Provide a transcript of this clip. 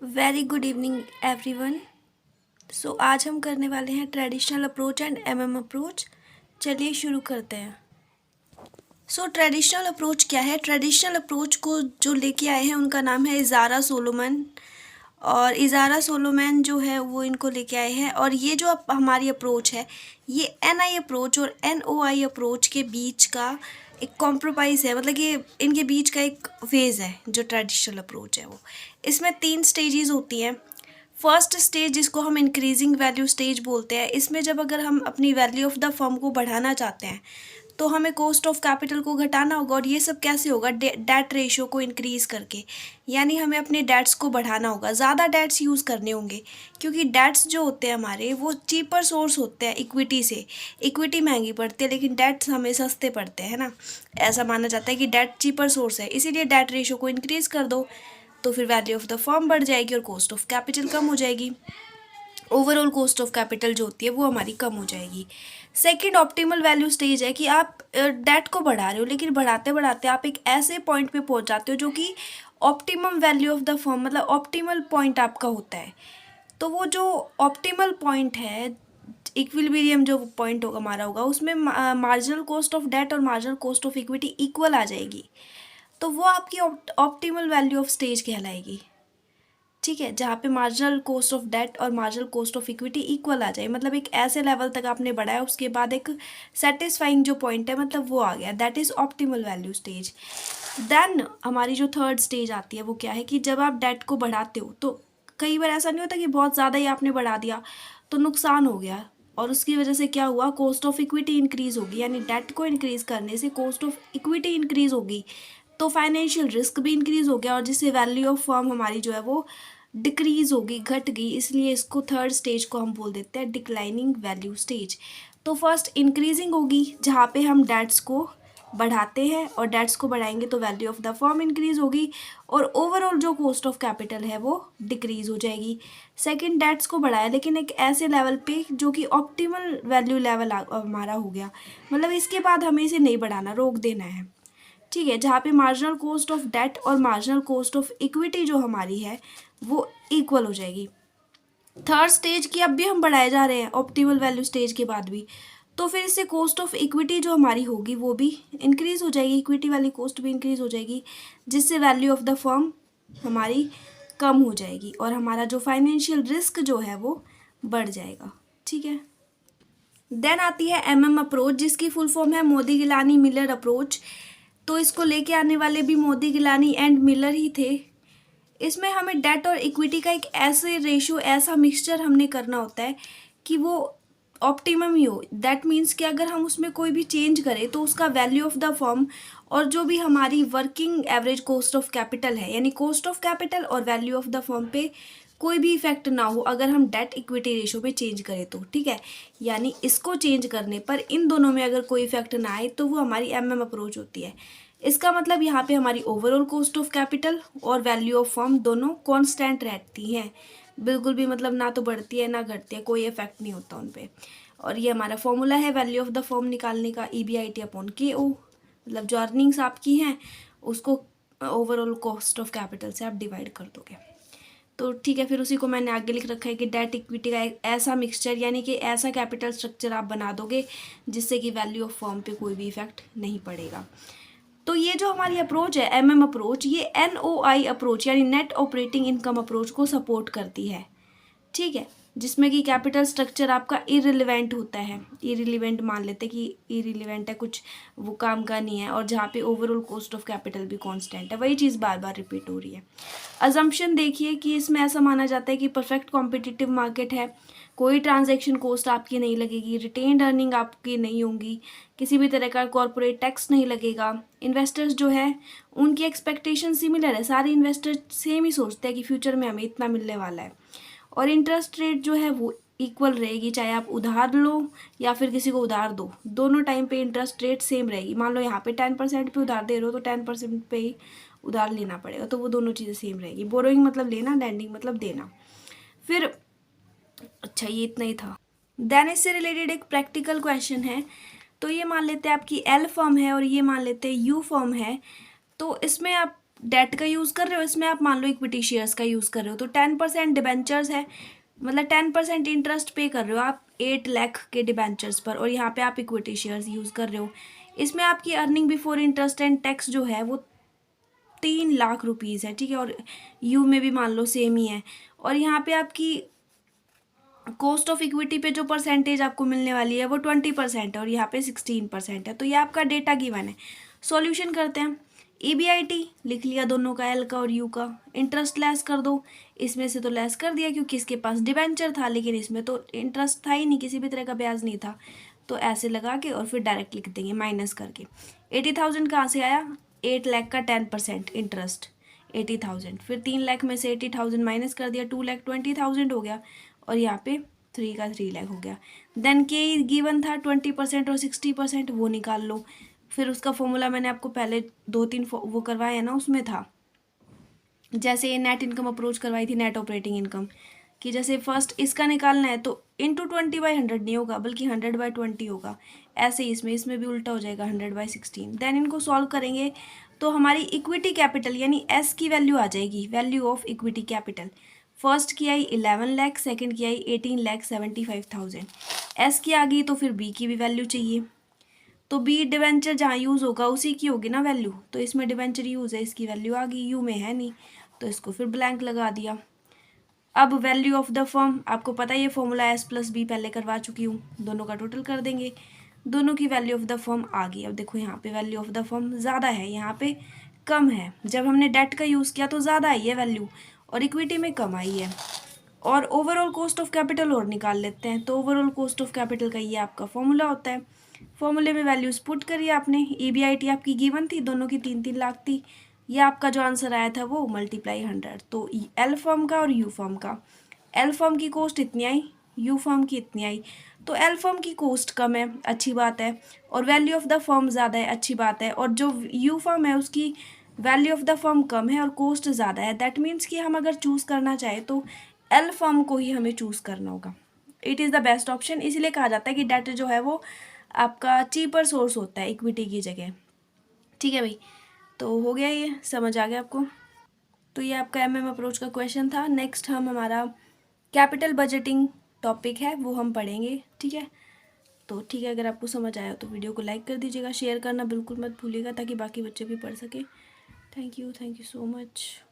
Very good evening everyone. So आज हम करने वाले हैं traditional approach and MM approach. चलिए शुरू करते हैं। सो ट्रेडिशनल अप्रोच क्या है? ट्रेडिशनल अप्रोच को जो लेके आए हैं उनका नाम है इज़ारा सोलोमन। और इज़ारा सोलोमन जो है वो इनको लेके आए हैं। और ये जो हमारी अप्रोच है ये एनआई अप्रोच और एनओआई अप्रोच के बीच का एक कॉम्प्रोमाइज़ है। मतलब कि इनके बीच का एक फेज़ है जो ट्रेडिशनल अप्रोच है वो। इसमें 3 स्टेजेस होती हैं। फर्स्ट स्टेज जिसको हम इंक्रीजिंग वैल्यू स्टेज बोलते हैं, इसमें जब अगर हम अपनी वैल्यू ऑफ द फर्म को बढ़ाना चाहते हैं तो हमें कॉस्ट ऑफ कैपिटल को घटाना होगा। और ये सब कैसे होगा? डेट रेशियो को इंक्रीज़ करके। यानी हमें अपने डेट्स को बढ़ाना होगा, ज़्यादा डेट्स यूज़ करने होंगे, क्योंकि डेट्स जो होते हैं हमारे वो चीपर सोर्स होते हैं इक्विटी से। इक्विटी महंगी पड़ती है लेकिन डेट्स हमें सस्ते पड़ते हैं ना। ऐसा माना जाता है कि डेट चीपर सोर्स है, इसीलिए डेट रेशियो को इंक्रीज़ कर दो तो फिर वैल्यू ऑफ द फर्म बढ़ जाएगी और कॉस्ट ऑफ कैपिटल कम हो जाएगी। ओवरऑल कॉस्ट ऑफ कैपिटल जो होती है वो हमारी कम हो जाएगी। सेकंड ऑप्टिमल वैल्यू स्टेज है कि आप डेट को बढ़ा रहे हो लेकिन बढ़ाते बढ़ाते आप एक ऐसे पॉइंट पे पहुंच जाते हो जो कि optimum value of the firm, मतलब ऑप्टिमल पॉइंट आपका होता है। तो वो जो ऑप्टिमल पॉइंट है, इक्विलिब्रियम जो पॉइंट होगा हमारा होगा, उसमें मार्जिनल कॉस्ट ऑफ डेट और marginal cost of equity equal आ जाएगी। तो वो आपकी ऑप्टिमल वैल्यू ऑफ स्टेज कहलाएगी। ठीक है, जहाँ पे मार्जिनल कॉस्ट ऑफ डेट और marginal cost of equity equal आ जाए, मतलब एक ऐसे लेवल तक आपने बढ़ाया उसके बाद एक सेटिस्फाइंग जो पॉइंट है मतलब वो आ गया, that is optimal value stage. Then हमारी जो थर्ड स्टेज आती है वो क्या है कि जब आप डेट को बढ़ाते हो तो कई बार ऐसा नहीं होता कि बहुत ज़्यादा ही आपने बढ़ा दिया तो नुकसान हो गया, और उसकी वजह से क्या हुआ, कॉस्ट ऑफ इक्विटी इंक्रीज़ होगी। यानी डेट को इंक्रीज़ करने से कॉस्ट ऑफ इक्विटी इंक्रीज़ होगी तो फाइनेंशियल रिस्क भी इंक्रीज़ हो गया और जिससे वैल्यू ऑफ फर्म हमारी जो है वो डिक्रीज़ होगी, घट गई। इसलिए इसको थर्ड स्टेज को हम बोल देते हैं डिक्लाइनिंग वैल्यू स्टेज। तो फर्स्ट इंक्रीजिंग होगी जहाँ पे हम डेट्स को बढ़ाते हैं और डेट्स को बढ़ाएंगे तो value of the firm increase होगी और ओवरऑल जो कॉस्ट ऑफ कैपिटल है वो डिक्रीज़ हो जाएगी। सेकंड, डेट्स को बढ़ाया लेकिन एक ऐसे लेवल पे जो कि ऑप्टिमल वैल्यू लेवल हमारा हो गया, मतलब इसके बाद हमें इसे नहीं बढ़ाना, रोक देना है। ठीक है, जहाँ पे मार्जिनल कॉस्ट ऑफ डेट और मार्जिनल कॉस्ट ऑफ इक्विटी जो हमारी है वो इक्वल हो जाएगी। थर्ड स्टेज की अब भी हम बढ़ाए जा रहे हैं ऑप्टिमल वैल्यू स्टेज के बाद भी, तो फिर इससे कॉस्ट ऑफ इक्विटी जो हमारी होगी वो भी इंक्रीज़ हो जाएगी, इक्विटी वाली कॉस्ट भी इंक्रीज़ हो जाएगी, जिससे वैल्यू ऑफ द फर्म हमारी कम हो जाएगी और हमारा जो फाइनेंशियल रिस्क जो है वो बढ़ जाएगा। ठीक है, देन आती है एमएम अप्रोच जिसकी फुल फॉर्म है मोदी गिलानी मिलर अप्रोच। तो इसको लेके आने वाले भी मोदी गिलानी एंड मिलर ही थे। इसमें हमें डेट और इक्विटी का एक ऐसे रेशियो, ऐसा मिक्सचर हमने करना होता है कि वो ऑप्टिमम ही हो। दैट मीन्स कि अगर हम उसमें कोई भी चेंज करें तो उसका वैल्यू ऑफ द फर्म और जो भी हमारी working average cost of capital है, यानी कॉस्ट ऑफ कैपिटल और वैल्यू ऑफ द फर्म पे कोई भी इफेक्ट ना हो अगर हम डेट इक्विटी रेशियो पे चेंज करें तो। ठीक है, यानी इसको चेंज करने पर इन दोनों में अगर कोई इफेक्ट ना आए तो वो हमारी एमएम अप्रोच होती है। इसका मतलब यहाँ पे हमारी ओवरऑल कॉस्ट ऑफ कैपिटल और वैल्यू ऑफ फर्म दोनों कांस्टेंट रहती हैं, बिल्कुल भी मतलब ना तो बढ़ती है ना घटती है, कोई इफेक्ट नहीं होता उन पे। और ये हमारा फॉर्मूला है वैल्यू ऑफ द फर्म निकालने का, EBIT अपॉन KO, मतलब जो अर्निंग्स आपकी हैं उसको ओवरऑल कॉस्ट ऑफ कैपिटल से आप डिवाइड कर दोगे। तो ठीक है, फिर उसी को मैंने आगे लिख रखा है कि डेट इक्विटी का एक ऐसा मिक्सचर, यानी कि ऐसा कैपिटल स्ट्रक्चर आप बना दोगे जिससे कि वैल्यू ऑफ फर्म पे कोई भी इफेक्ट नहीं पड़ेगा। तो ये जो हमारी अप्रोच है एमएम अप्रोच, ये NOI अप्रोच यानी नेट ऑपरेटिंग इनकम अप्रोच को सपोर्ट करती है। ठीक है, जिसमें कि कैपिटल स्ट्रक्चर आपका इररिलेवेंट होता है, इररिलेवेंट मान लेते हैं कि इररिलेवेंट है, कुछ वो काम का नहीं है, और जहाँ पे ओवरऑल कॉस्ट ऑफ कैपिटल भी कांस्टेंट है, वही चीज़ बार बार रिपीट हो रही है। अजम्पशन देखिए कि इसमें ऐसा माना जाता है कि परफेक्ट कॉम्पिटिटिव मार्केट है, कोई ट्रांजैक्शन कॉस्ट आपकी नहीं लगेगी, रिटेन्ड अर्निंग आपकी नहीं होंगी, किसी भी तरह का कॉर्पोरेट टैक्स नहीं लगेगा, इन्वेस्टर्स जो है उनकी एक्सपेक्टेशन सिमिलर है, सारे इन्वेस्टर सेम ही सोचते हैं कि फ्यूचर में हमें इतना मिलने वाला है, और इंटरेस्ट रेट जो है वो इक्वल रहेगी, चाहे आप उधार लो या फिर किसी को उधार दो, दोनों टाइम पे इंटरेस्ट रेट सेम रहेगी। मान लो यहाँ पे 10% पे उधार दे रहे हो तो 10% पे ही उधार लेना पड़ेगा, तो वो दोनों चीज़ें सेम रहेगी। बोरोइंग मतलब लेना, लैंडिंग मतलब देना। फिर अच्छा, ये इतना ही था। देन इससे रिलेटेड एक प्रैक्टिकल क्वेश्चन है। तो ये मान लेते हैं आपकी L फॉर्म है और ये मान लेते हैं U फॉर्म है। तो इसमें आप डेट का यूज़ कर रहे हो, इसमें आप मान लो इक्विटी शेयर्स का यूज़ कर रहे हो, तो 10% डिबेंचर्स है, मतलब 10% इंटरेस्ट पे कर रहे हो आप 8 लाख के डिबेंचर्स पर, और यहाँ पे आप इक्विटी शेयर्स यूज़ कर रहे हो। इसमें आपकी earning before interest and tax जो है वो 3 लाख रुपीज़ है, ठीक है, और यू में भी मान लो सेम ही है। और यहाँ पे आपकी कॉस्ट ऑफ इक्विटी पे जो परसेंटेज आपको मिलने वाली है वो 20% है, और यहाँ पे 16% है। तो ये आपका डेटा गिवन है। सॉल्यूशन करते हैं। EBIT लिख लिया दोनों का, एल का और यू का। इंटरेस्ट लेस कर दो, इसमें से तो लेस कर दिया क्योंकि इसके पास डिबेंचर था, लेकिन इसमें तो इंटरेस्ट था ही नहीं, किसी भी तरह का ब्याज नहीं था, तो ऐसे लगा के और फिर डायरेक्ट लिख देंगे माइनस करके। 80,000 कहाँ से आया? 8 लाख का 10% इंटरेस्ट 80,000, फिर 3 लाख में से 80,000 माइनस कर दिया, 2,20,000 हो गया, और यहाँ पे 3 का 3 लाख हो गया। देन के गिवन था 20% और 60%, वो निकाल लो। फिर उसका फॉर्मूला मैंने आपको पहले 2-3 वो करवाया ना, उसमें था, जैसे ये नेट इनकम अप्रोच करवाई थी, नेट ऑपरेटिंग इनकम, कि जैसे फर्स्ट इसका निकालना है तो इंटू 20/100 नहीं होगा, बल्कि 100/20 होगा। ऐसे ही इसमें भी उल्टा हो जाएगा, 100/16। देन इनको सॉल्व करेंगे तो हमारी इक्विटी कैपिटल यानी एस की वैल्यू आ जाएगी, value of equity capital. First की आई 11 लाख, सेकेंड की आई 18,75,000। एस की आ गई तो फिर बी की भी वैल्यू चाहिए, तो बी डिवेंचर जहाँ यूज़ होगा उसी की होगी ना वैल्यू, तो इसमें डिवेंचर यूज़ है, इसकी वैल्यू आ गई, यू में है नहीं, तो इसको फिर ब्लैंक लगा दिया। अब वैल्यू ऑफ द फर्म, आपको पता है ये फॉर्मूला S+B पहले करवा चुकी हूँ, दोनों का टोटल कर देंगे, दोनों की वैल्यू ऑफ द फर्म आ गई। अब देखो यहाँ पे वैल्यू ऑफ द फर्म ज़्यादा है, यहाँ पे कम है। जब हमने डेट का यूज़ किया तो ज़्यादा आई है वैल्यू, और इक्विटी में कम आई है। और ओवरऑल कॉस्ट ऑफ कैपिटल और निकाल लेते हैं, तो ओवरऑल कॉस्ट ऑफ कैपिटल का ये आपका फॉर्मूला होता है। फॉर्मूले में वैल्यूज पुट करिए आपने, EBIT आपकी गिवन थी, दोनों की 3-3 लाख थी, ये आपका जो आंसर आया था वो मल्टीप्लाई 100। तो एल फॉर्म का और यू फॉर्म का, एल फॉर्म की कॉस्ट इतनी आई, यू फॉर्म की इतनी आई, तो एल फॉर्म की कॉस्ट कम है, अच्छी बात है, और वैल्यू ऑफ द फर्म ज़्यादा है, अच्छी बात है, और जो यू फॉर्म है उसकी वैल्यू ऑफ द फर्म कम है और कॉस्ट ज़्यादा है। दैट मीन्स कि हम अगर चूज़ करना चाहें तो एल फर्म को ही हमें चूज़ करना होगा। It is the best option, इसीलिए कहा जाता है कि डेट जो है वो आपका चीपर सोर्स होता है इक्विटी की जगह। ठीक है भाई, तो हो गया, ये समझ आ गया आपको। तो ये आपका अप्रोच का क्वेश्चन था। नेक्स्ट हम हमारा कैपिटल बजटिंग टॉपिक है वो हम पढ़ेंगे, ठीक है। तो ठीक है, अगर आपको समझ आया तो वीडियो को लाइक कर दीजिएगा, शेयर करना बिल्कुल मत भूलिएगा ताकि बाकी बच्चे भी पढ़ सके। Thank you so much.